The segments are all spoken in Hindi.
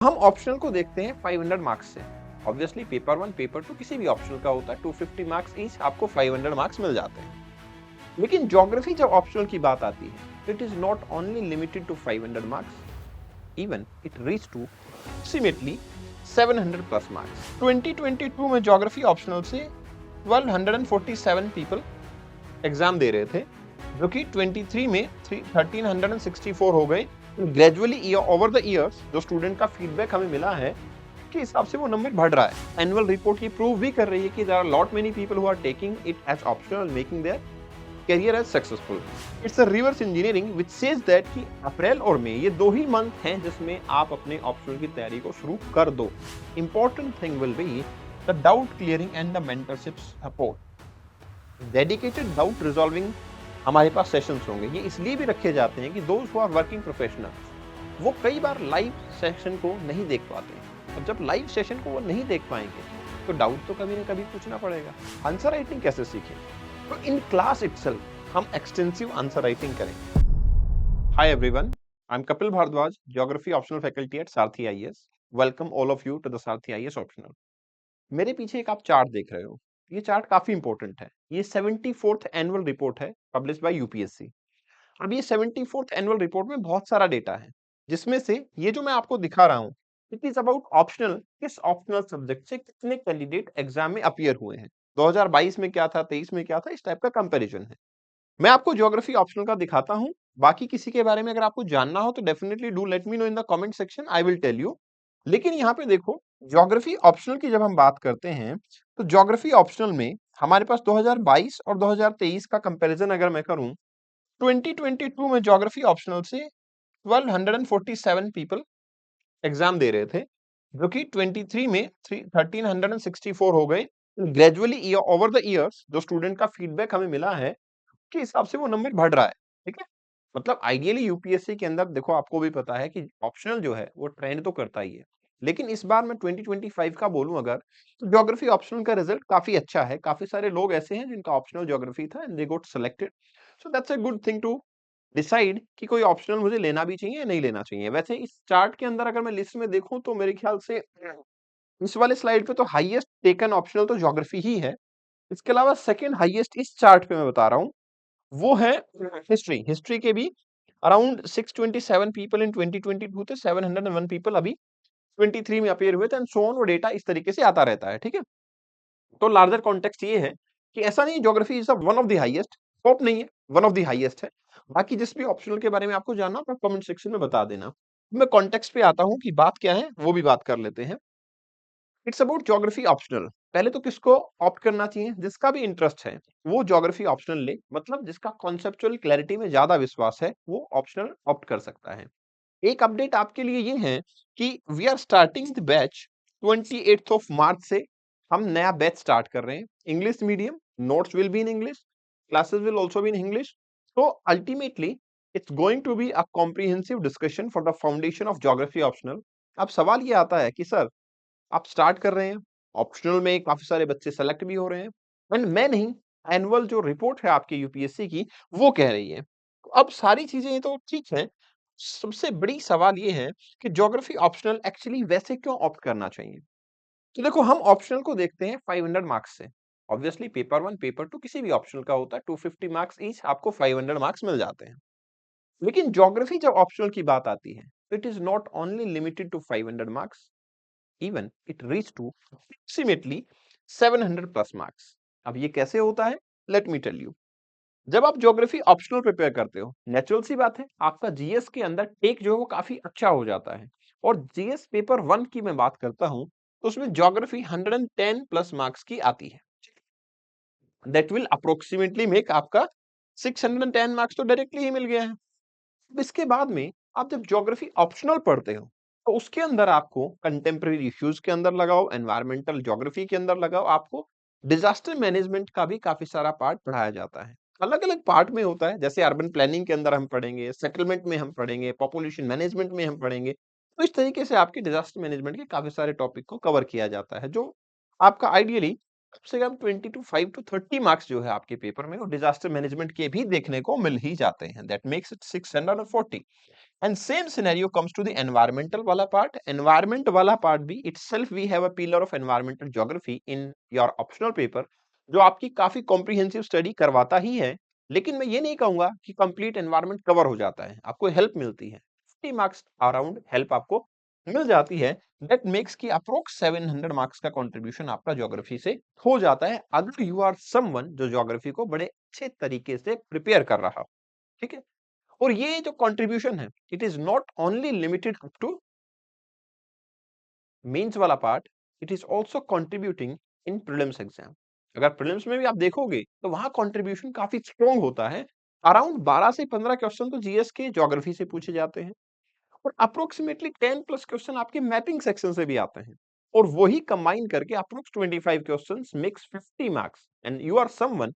हम ऑप्शनल को देखते हैं 500 मार्क्स से। ऑब्वियसली पेपर 1 पेपर 2 किसी भी ऑप्शनल का होता है, 250 मार्क्स ईच, आपको 500 मार्क्स मिल जाते हैं। लेकिन ज्योग्राफी जब ऑप्शनल की बात आती है, it is not only limited to 500 marks, even it reach to approximately 700 plus marks. 2022 में ज्योग्राफी ऑप्शनल से 1247 पीपल एग्जाम दे रहे थे, जो कि 23 में 1364 हो गए। ग्रेजुअली ओवर द इयर्स जो स्टूडेंट का फीडबैक हमें मिला है के हिसाब से वो नंबर बढ़ रहा है। एनुअल रिपोर्ट ये प्रूव भी कर रही है कि there are lot many people who are taking it as optional, making their career as successful. It's a reverse engineering which says that कि अप्रैल और मई ये 2 ही मंथ हैं जिसमें आप अपने ऑप्शनल की तैयारी को शुरू कर दो। Important thing will be the doubt clearing and the mentorship support. Dedicated doubt resolving हमारे पास सेशंस होंगे। ये इसलिए भी रखे जाते हैं कि those who are working professionals वो कई बार लाइव सेशन को नहीं देख पाते हैं, और जब लाइव सेशन को वो नहीं देख पाएंगे तो डाउट तो कभी ना कभी पूछना पड़ेगा। आंसर राइटिंग कैसे सीखें? तो इन क्लास इटसेल्फ हम एक्सटेंसिव आंसर राइटिंग करें। Hi everyone, I am Kapil Bhardwaj, geography optional faculty at Sarathi IAS. Welcome all of you to the Sarathi IAS optional. मेरे पीछे एक आप चार्ट देख रहे हो, ये चार्ट काफी इंपॉर्टेंट है। ये 74th एनुअल रिपोर्ट है पब्लिश बाय यूपीएससी। अब ये 74th एनुअल रिपोर्ट में बहुत सारा डेटा है, जिसमें से ये जो मैं आपको दिखा रहा हूँ, इट इज अबाउट ऑप्शनल, किस ऑप्शनल सब्जेक्ट से कितने कैंडिडेट एग्जाम में अपीयर हुए हैं, 2022 में क्या था, 23 में क्या था, इस टाइप का कंपैरिजन है। मैं आपको ज्योग्राफी ऑप्शनल का दिखाता हूँ। बाकी किसी के बारे में अगर आपको जानना हो तो definitely do let me know in the comment section, I will tell you. लेकिन यहाँ पे देखो, ज्योग्राफी ऑप्शनल की जब हम बात करते हैं तो ज्योग्राफी ऑप्शनल में हमारे पास 2022 और 2023 का कंपैरिजन अगर मैं करूं, 2022 में ज्योग्राफी ऑप्शनल से 1247 पीपल एग्जाम दे रहे थे, जो कि 23 में 1364 हो गए। ग्रेजुअली ओवर द इयर्स जो स्टूडेंट का फीडबैक हमें मिला है के हिसाब से वो नंबर बढ़ रहा है। ठीक है, मतलब आइडियली यूपीएससी के अंदर देखो, आपको भी पता है कि ऑप्शनल जो है वो ट्रेंड तो करता ही है। लेकिन इस बार मैं 2025 का बोलूं अगर, तो ज्योग्राफी ऑप्शनल का रिजल्ट काफी अच्छा है। काफी सारे लोग ऐसे हैं जिनका ऑप्शनल ज्योग्राफी था and they got selected. So that's a good thing to decide कि कोई ऑप्शनल मुझे लेना भी चाहिए या नहीं लेना चाहिए। वैसे इस चार्ट के अंदर अगर मैं लिस्ट में देखूं तो मेरे ख्याल से इस वाले स्लाइड पे तो हाईएस्ट टेकन ऑप्शनल तो ज्योग्राफी ही है। इसके अलावा सेकंड हाईएस्ट इस चार्ट पे मैं बता रहा हूँ वो है हिस्ट्री। हिस्ट्री के भी अराउंड 627 पीपल इन 2022 थे, 701 पीपल अभी 23 में अपीयर हुए थे एंड सो ऑन। वो डेटा इस तरीके से आता रहता है। ठीक है, तो लार्जर कॉन्टेक्स्ट ये है कि ऐसा नहीं geography is one of the highest, top नहीं है, वन ऑफ द हाईएस्ट है। बाकी जिस भी ऑप्शनल के बारे में आपको जानना हो कमेंट सेक्शन में बता देना। मैं कॉन्टेक्स्ट पे आता हूँ कि बात क्या है, वो भी बात कर लेते हैं। It's about geography optional. पहले तो किसको ऑप्ट करना चाहिए? जिसका भी इंटरेस्ट है वो ज्योग्राफी ऑप्शनल ले, मतलब जिसका कॉन्सेप्चुअल क्लैरिटी में ज्यादा विश्वास है वो ऑप्शनल ऑप्ट कर सकता है। एक अपडेट आपके लिए ये है कि we are starting the batch 28th of March से। हम नया बैच स्टार्ट कर रहे हैं, English medium. Notes will be in English, classes will also be in English. तो ultimately it's going to be a comprehensive discussion for the foundation of geography optional. अब सवाल ये आता है कि सर, आप स्टार्ट कर रहे हैं, ऑप्शनल में काफी सारे बच्चे सेलेक्ट भी हो रहे हैं, एंड मैं नहीं, एनुअल जो रिपोर्ट है आपकी यूपीएससी की वो कह रही है। तो अब सारी चीजें तो ठीक है, सबसे बड़ी सवाल ये है कि ज्योग्राफी ऑप्शनल एक्चुअली वैसे क्यों ऑप्ट करना चाहिए। तो देखो, हम ऑप्शनल को देखते हैं 500 मार्क्स से। ऑब्वियसली पेपर 1 पेपर 2 किसी भी ऑप्शनल का होता है, 250 मार्क्स ईच, आपको 500 मार्क्स मिल जाते हैं। लेकिन ज्योग्राफी जब ऑप्शनल की बात आती है, it is not only limited to 500 marks, even it reached to approximately 700 plus marks। अब ये कैसे होता है? Let me tell you. जब आप ज्योग्राफी ऑप्शनल प्रिपेयर करते हो, नेचुरल सी बात है, आपका जीएस के अंदर टेक जो है वो काफी अच्छा हो जाता है। और जीएस पेपर 1 की मैं बात करता हूं तो उसमें ज्योग्राफी 110 प्लस मार्क्स की आती है। दैट विल अप्रोक्सीमेटली मेक आपका 610 मार्क्स तो डायरेक्टली ही मिल गया है। अब इसके बाद में आप जब ज्योग्राफी ऑप्शनल पढ़ते हो तो उसके अंदर आपको कंटेम्प्रेरी इश्यूज के अंदर लगाओ, एनवायरमेंटल ज्योग्राफी के अंदर लगाओ, आपको डिजास्टर मैनेजमेंट का भी काफी सारा पार्ट पढ़ाया जाता है। अलग अलग पार्ट में होता है, जैसे अर्बन प्लानिंग के अंदर हम पढ़ेंगे, सेटलमेंट में हम पढ़ेंगे, पॉपुलेशन मैनेजमेंट में हम पढ़ेंगे। तो इस तरीके से आपके डिजास्टर मैनेजमेंट के काफी सारे टॉपिक को कवर किया जाता है, जो आपका आइडियली कम से कम 25 टू 30 मार्क्स जो है आपके पेपर में वो डिजास्टर मैनेजमेंट के भी देखने को मिल ही जाते हैं। That makes it 640। And same scenario comes to the environmental वाला पार्ट। एनवायरमेंट वाला पार्ट भी itself we have a pillar of environmental geography in your optional paper, जो आपकी काफी कॉम्प्रिहेंसिव स्टडी करवाता ही है। लेकिन मैं ये नहीं कहूंगा कि कंप्लीट एनवायरमेंट कवर हो जाता है, आपको हेल्प मिलती है, 50 मार्क्स अराउंड हेल्प आपको मिल जाती है। दैट मेक्स की अप्रोक्स 700 मार्क्स का कंट्रीब्यूशन आपका ज्योग्राफी से हो जाता है, अगर यू आर समवन जो ज्योग्राफी को बड़े अच्छे तरीके से प्रिपेयर कर रहा हो। ठीक है, और ये जो कंट्रीब्यूशन है, it is not only limited up to mains वाला part, it is also contributing in prelims exam. अगर प्रीलिम्स में भी आप देखोगे तो वहां कंट्रीब्यूशन काफी स्ट्रॉन्ग होता है। अराउंड 12 से 15 क्वेश्चन तो जीएस के ज्योग्राफी से पूछे जाते हैं, और अप्रोक्सीमेटली 10 प्लस क्वेश्चन आपके मैपिंग सेक्शन से भी आते हैं, और वही कंबाइन करके approx 25 questions makes 50 marks, and you are someone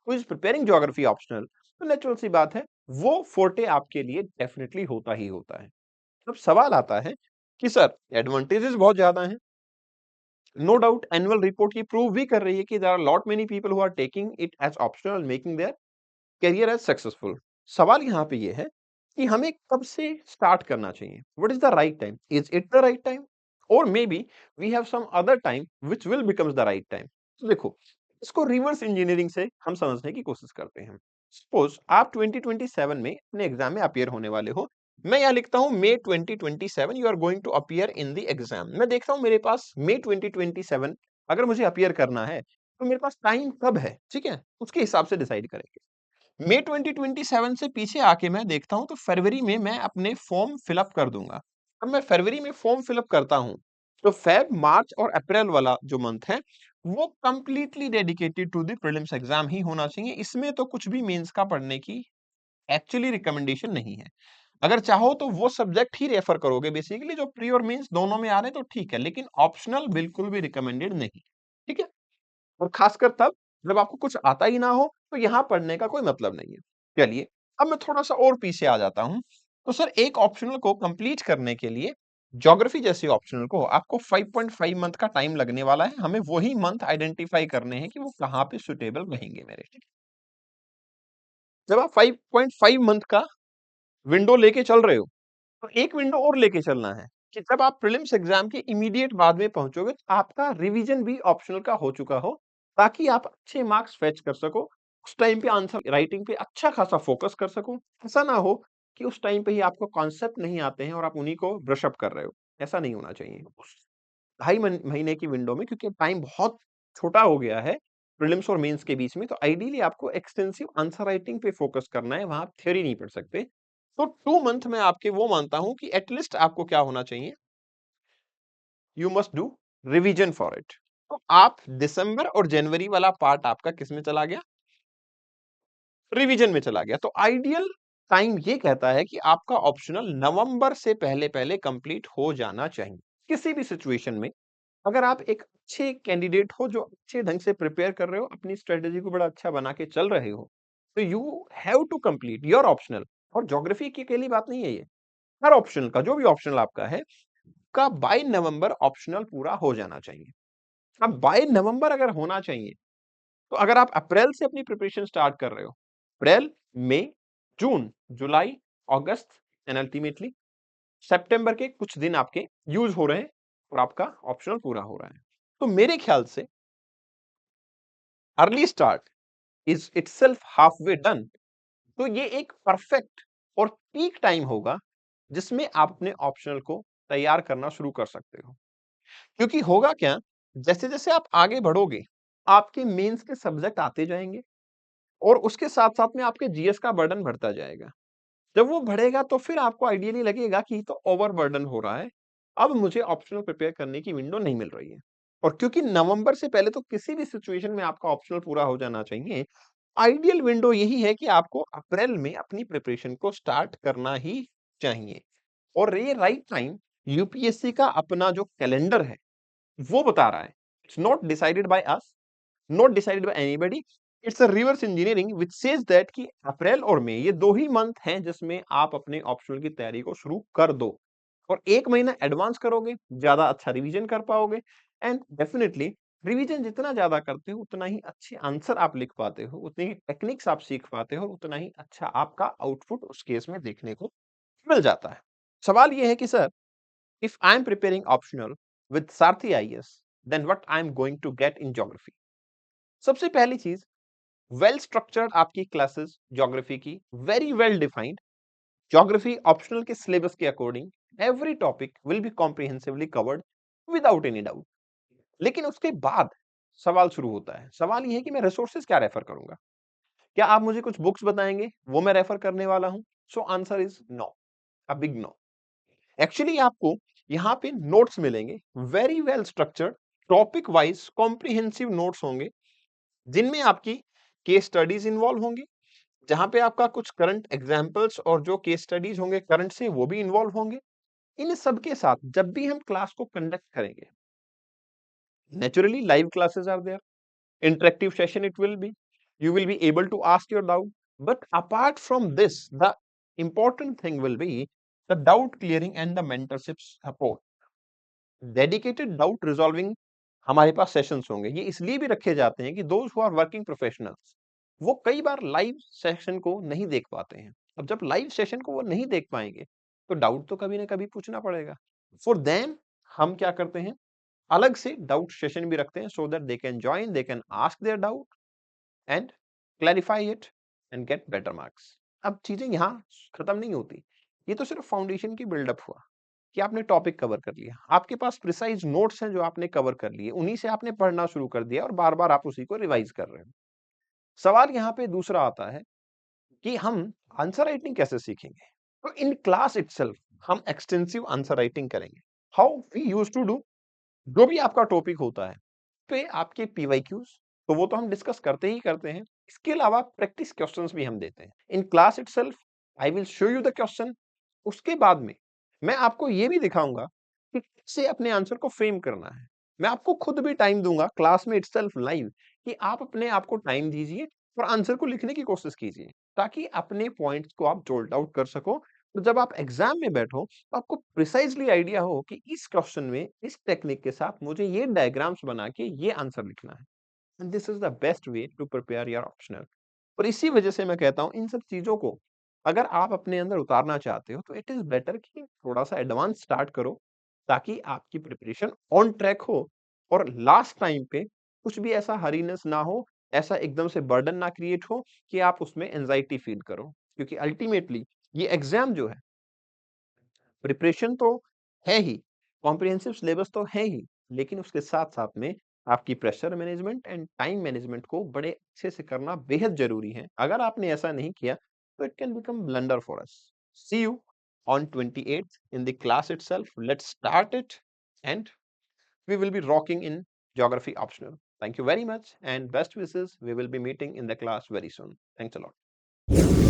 who is preparing geography optional, तो नेचुरल सी बात है वो फोर्टे आपके लिए डेफिनेटली होता ही होता है। अब सवाल आता है कि सर एडवांटेजेस बहुत ज्यादा हैं, नो डाउट एनुअल रिपोर्ट ये प्रूव भी कर रही है कि there are lot many people who are taking it as optional, making their career as successful. सवाल यहाँ पे ये है कि हमें कब से स्टार्ट करना चाहिए, what is the right time, is it the right time, और maybe we have some other time which will becomes the right time. तो देखो, इसको रिवर्स इंजीनियरिंग से हम समझने की कोशिश करते हैं। सपोज आप 2027 में अपने एग्जाम में अपियर होने वाले हो, मैं यहाँ लिखता हूँ May 2027 you are going to appear in the exam. मैं देखता हूँ मेरे पास मे 2027 अगर मुझे अपियर करना है तो मेरे पास टाइम कब है, ठीक है, उसके हिसाब से डिसाइड करेंगे। मई 2027 से पीछे आके मैं देखता हूं तो फरवरी में मैं अपने फॉर्म फिलअप कर दूंगा। अब मैं फरवरी में फॉर्म फिलअप करता हूं तो फेब, मार्च और अप्रैल वाला जो मंथ है वो completely dedicated to the prelims exam ही होना चाहिए। इसमें तो कुछ भी मेंस का पढ़ने की एक्चुअली रिकमेंडेशन नहीं है। अगर चाहो तो वो सब्जेक्ट ही रेफर करोगे बेसिकली जो प्री और मेंस दोनों में आ रहे हैं तो ठीक है, लेकिन ऑप्शनल बिल्कुल भी रिकमेंडेड नहीं। ठीक है, और खासकर तब जब आपको कुछ आता ही ना हो तो यहां पढ़ने का कोई मतलब नहीं है। चलिए, अब मैं थोड़ा सा और पीछे आ जाता हूं। तो सर एक ऑप्शनल को कंप्लीट करने के लिए ज्योग्राफी जैसे ऑप्शनल को आपको 5.5 मंथ का टाइम लगने वाला है। हमें वही मंथ आइडेंटिफाई करने हैं कि वो कहां पे सुटेबल रहेंगे मेरे। जब आप 5.5 मंथ का विंडो लेके चल रहे हो तो एक विंडो और लेके चलना है कि जब आप प्रीलिम्स एग्जाम के इमीडिएट बाद में पहुंचोगे तो आपका रिवीजन भी ऑप्शनल का हो चुका हो, ताकि आप अच्छे मार्क्स फेच कर सको। उस टाइम पे आंसर राइटिंग पे अच्छा खासा फोकस कर सको। ऐसा ना हो कि उस टाइम पे ही आपको कॉन्सेप्ट नहीं आते हैं और आप उन्हीं को ब्रश अप कर रहे हो। ऐसा नहीं होना चाहिए उस 2.5 महीने की विंडो में, क्योंकि टाइम बहुत छोटा हो गया है प्रीलिम्स और मेंस के बीच में। तो आइडियली आपको एक्सटेंसिव आंसर राइटिंग पे फोकस करना है, वहां आप थ्योरी नहीं पढ़ सकते। तो 2 मंथ में आपके वो मानता हूं कि एटलीस्ट आपको क्या होना चाहिए, you must do revision for it. तो आप दिसंबर और जनवरी वाला पार्ट आपका किस में चला गया, रिवीजन में चला गया। तो आइडियल टाइम ये कहता है कि आपका ऑप्शनल नवंबर से पहले पहले कंप्लीट हो जाना चाहिए। किसी भी सिचुएशन में अगर आप एक अच्छे कैंडिडेट हो जो अच्छे ढंग से प्रिपेयर कर रहे हो, अपनी स्ट्रेटेजी को बड़ा अच्छा बना के चल रहे हो, तो you have to complete your optional. और ज्योग्राफी की अकेली बात नहीं है ये, हर ऑप्शनल का, जो भी ऑप्शनल आपका है, का बाय नवंबर ऑप्शनल पूरा हो जाना चाहिए। अब बाय नवंबर अगर होना चाहिए तो अगर आप अप्रैल से अपनी प्रिपरेशन स्टार्ट कर रहे हो, अप्रैल, मई, जून, जुलाई, अगस्त एंड अल्टीमेटली सितंबर के कुछ दिन आपके यूज हो रहे हैं और आपका ऑप्शनल पूरा हो रहा है, तो मेरे ख्याल से early start is itself half way done. तो ये एक परफेक्ट और पीक टाइम होगा जिसमें आप अपने ऑप्शनल को तैयार करना शुरू कर सकते हो। क्योंकि होगा क्या, जैसे जैसे आप आगे बढ़ोगे आपके मेंस के सब्जेक्ट आते जाएंगे और उसके साथ साथ में आपके जीएस का बर्डन बढ़ता जाएगा। जब वो बढ़ेगा तो फिर आपको आइडियली लगेगा कि ये तो ओवर बर्डन हो रहा है, अब मुझे ऑप्शनल प्रिपेयर करने की विंडो नहीं मिल रही है। और क्योंकि नवंबर से पहले तो किसी भी सिचुएशन में आपका ऑप्शनल पूरा हो जाना चाहिए, आइडियल विंडो यही है कि आपको अप्रैल में अपनी प्रिपरेशन को स्टार्ट करना ही चाहिए। और ये राइट टाइम यूपीएससी का अपना जो कैलेंडर है वो बता रहा है। It's not decided by us, not decided by anybody, it's a reverse engineering which says that कि अप्रैल और मई ये दो ही मंथ हैं जिसमें आप अपने ऑप्शनल की तैयारी को शुरू कर दो। और एक महीना एडवांस करोगे ज्यादा अच्छा रिवीजन कर पाओगे, एंड डेफिनेटली रिवीजन जितना ज्यादा करते हो उतना ही अच्छे आंसर आप लिख पाते हो, उतनी ही टेक्निक्स आप सीख पाते हो और उतना ही अच्छा आपका आउटपुट उस केस में देखने को मिल जाता है। सवाल ये है कि sir, if I am preparing optional with Sarathi IAS, then what I am going to get in geography? सबसे पहली चीज, वेल स्ट्रक्चर्ड आपकी क्लासेस ज्योग्राफी की, very well defined. Geography optional के सिलेबस के according every topic will be comprehensively covered without any doubt. लेकिन उसके बाद सवाल शुरू होता है। सवाल ये है कि मैं रिसोर्सेज क्या रेफर करूंगा? क्या आप मुझे कुछ बुक्स बताएंगे वो मैं रेफर करने वाला हूं? So answer is no, a big no. Actually आपको यहाँ पे नोट्स मिलेंगे, very well structured, topic wise comprehensive notes होंगे, जिनमें आपकी केस स्टडीज इन्वॉल्व होंगी, जहां पे आपका कुछ करंट एग्जांपल्स और जो केस स्टडीज होंगे करंट से वो भी इन्वॉल्व होंगे। इन सब के साथ जब भी हम क्लास को कंडक्ट करेंगे, naturally live classes are there, interactive session it will be, you will be able to ask your doubt, but apart from this, the important thing will be the doubt clearing and the mentorship support, dedicated doubt resolving। हमारे पास सेशंस होंगे, ये इसलिए भी रखे जाते हैं कि those who are working professionals, वो कई बार लाइव सेशन को नहीं देख पाते हैं। अब जब लाइव सेशन को वो नहीं देख पाएंगे, तो डाउट तो कभी ना कभी पूछना पड़ेगा। फॉर देम हम क्या करते हैं, अलग से डाउट सेशन भी रखते हैं, so that they can join, they can ask their doubt and clarify it and get better marks. अब चीजें यहाँ खत्म नहीं होती, ये तो सिर्फ फाउंडेशन की बिल्डअप हुआ कि आपने टॉपिक कवर कर लिया, आपके पास प्रिसाइज नोट्स हैं जो आपने कवर कर लिए, उन्हीं से आपने पढ़ना शुरू कर दिया और बार बार आप उसी को रिवाइज कर रहे हो। सवाल यहाँ पे दूसरा आता है कि हम आंसर राइटिंग कैसे सीखेंगे? तो इन क्लास इटसेल्फ हम एक्सटेंसिव आंसर राइटिंग करेंगे। How we use to do, जो भी आपका टॉपिक होता है पे आपके पीवाईक्यूज, तो वो तो हम डिस्कस करते ही करते हैं। इसके अलावा प्रैक्टिस क्वेश्चंस भी हम देते हैं इन class itself. I will show you the question. उसके बाद में मैं आपको ये भी दिखाऊंगा कि कैसे अपने आंसर को फ्रेम करना है। मैं आपको खुद भी टाइम दूंगा क्लास में इटसेल्फ लाइव, कि आप अपने आप को टाइम दीजिए और आंसर को लिखने की कोशिश कीजिए, ताकि अपने पॉइंट्स को आप जोल्ट आउट कर सको। तो जब आप एग्जाम में बैठो तो आपको प्रिसाइजली आइडिया हो कि इस क्वेश्चन में इस टेक्निक के साथ मुझे ये डायग्राम्स बना के ये आंसर लिखना है। And this is the best way to prepare your optional. और इसी वजह से मैं कहता हूँ इन सब चीजों को अगर आप अपने अंदर उतारना चाहते हो, तो इट इज बेटर कि थोड़ा सा एडवांस स्टार्ट करो, ताकि आपकी प्रिपरेशन ऑन ट्रैक हो और लास्ट टाइम पे कुछ भी ऐसा हरीनेस ना हो, ऐसा एकदम से बर्डन ना क्रिएट हो कि आप उसमें एंजाइटी फील करो। क्योंकि अल्टीमेटली ये एग्जाम जो है, प्रिपरेशन तो है ही, कॉम्प्रिहेंसिव सिलेबस तो है ही, लेकिन उसके साथ-साथ में आपकी pressure management and time management को बड़े अच्छे से करना बेहद ज़रूरी है। अगर आपने ऐसा नहीं किया, तो it can become blunder for us. See you on 28th in the class itself. Let's start it and we will be rocking in geography optional. Thank you very much and best wishes. We will be meeting in the class very soon. Thanks a lot.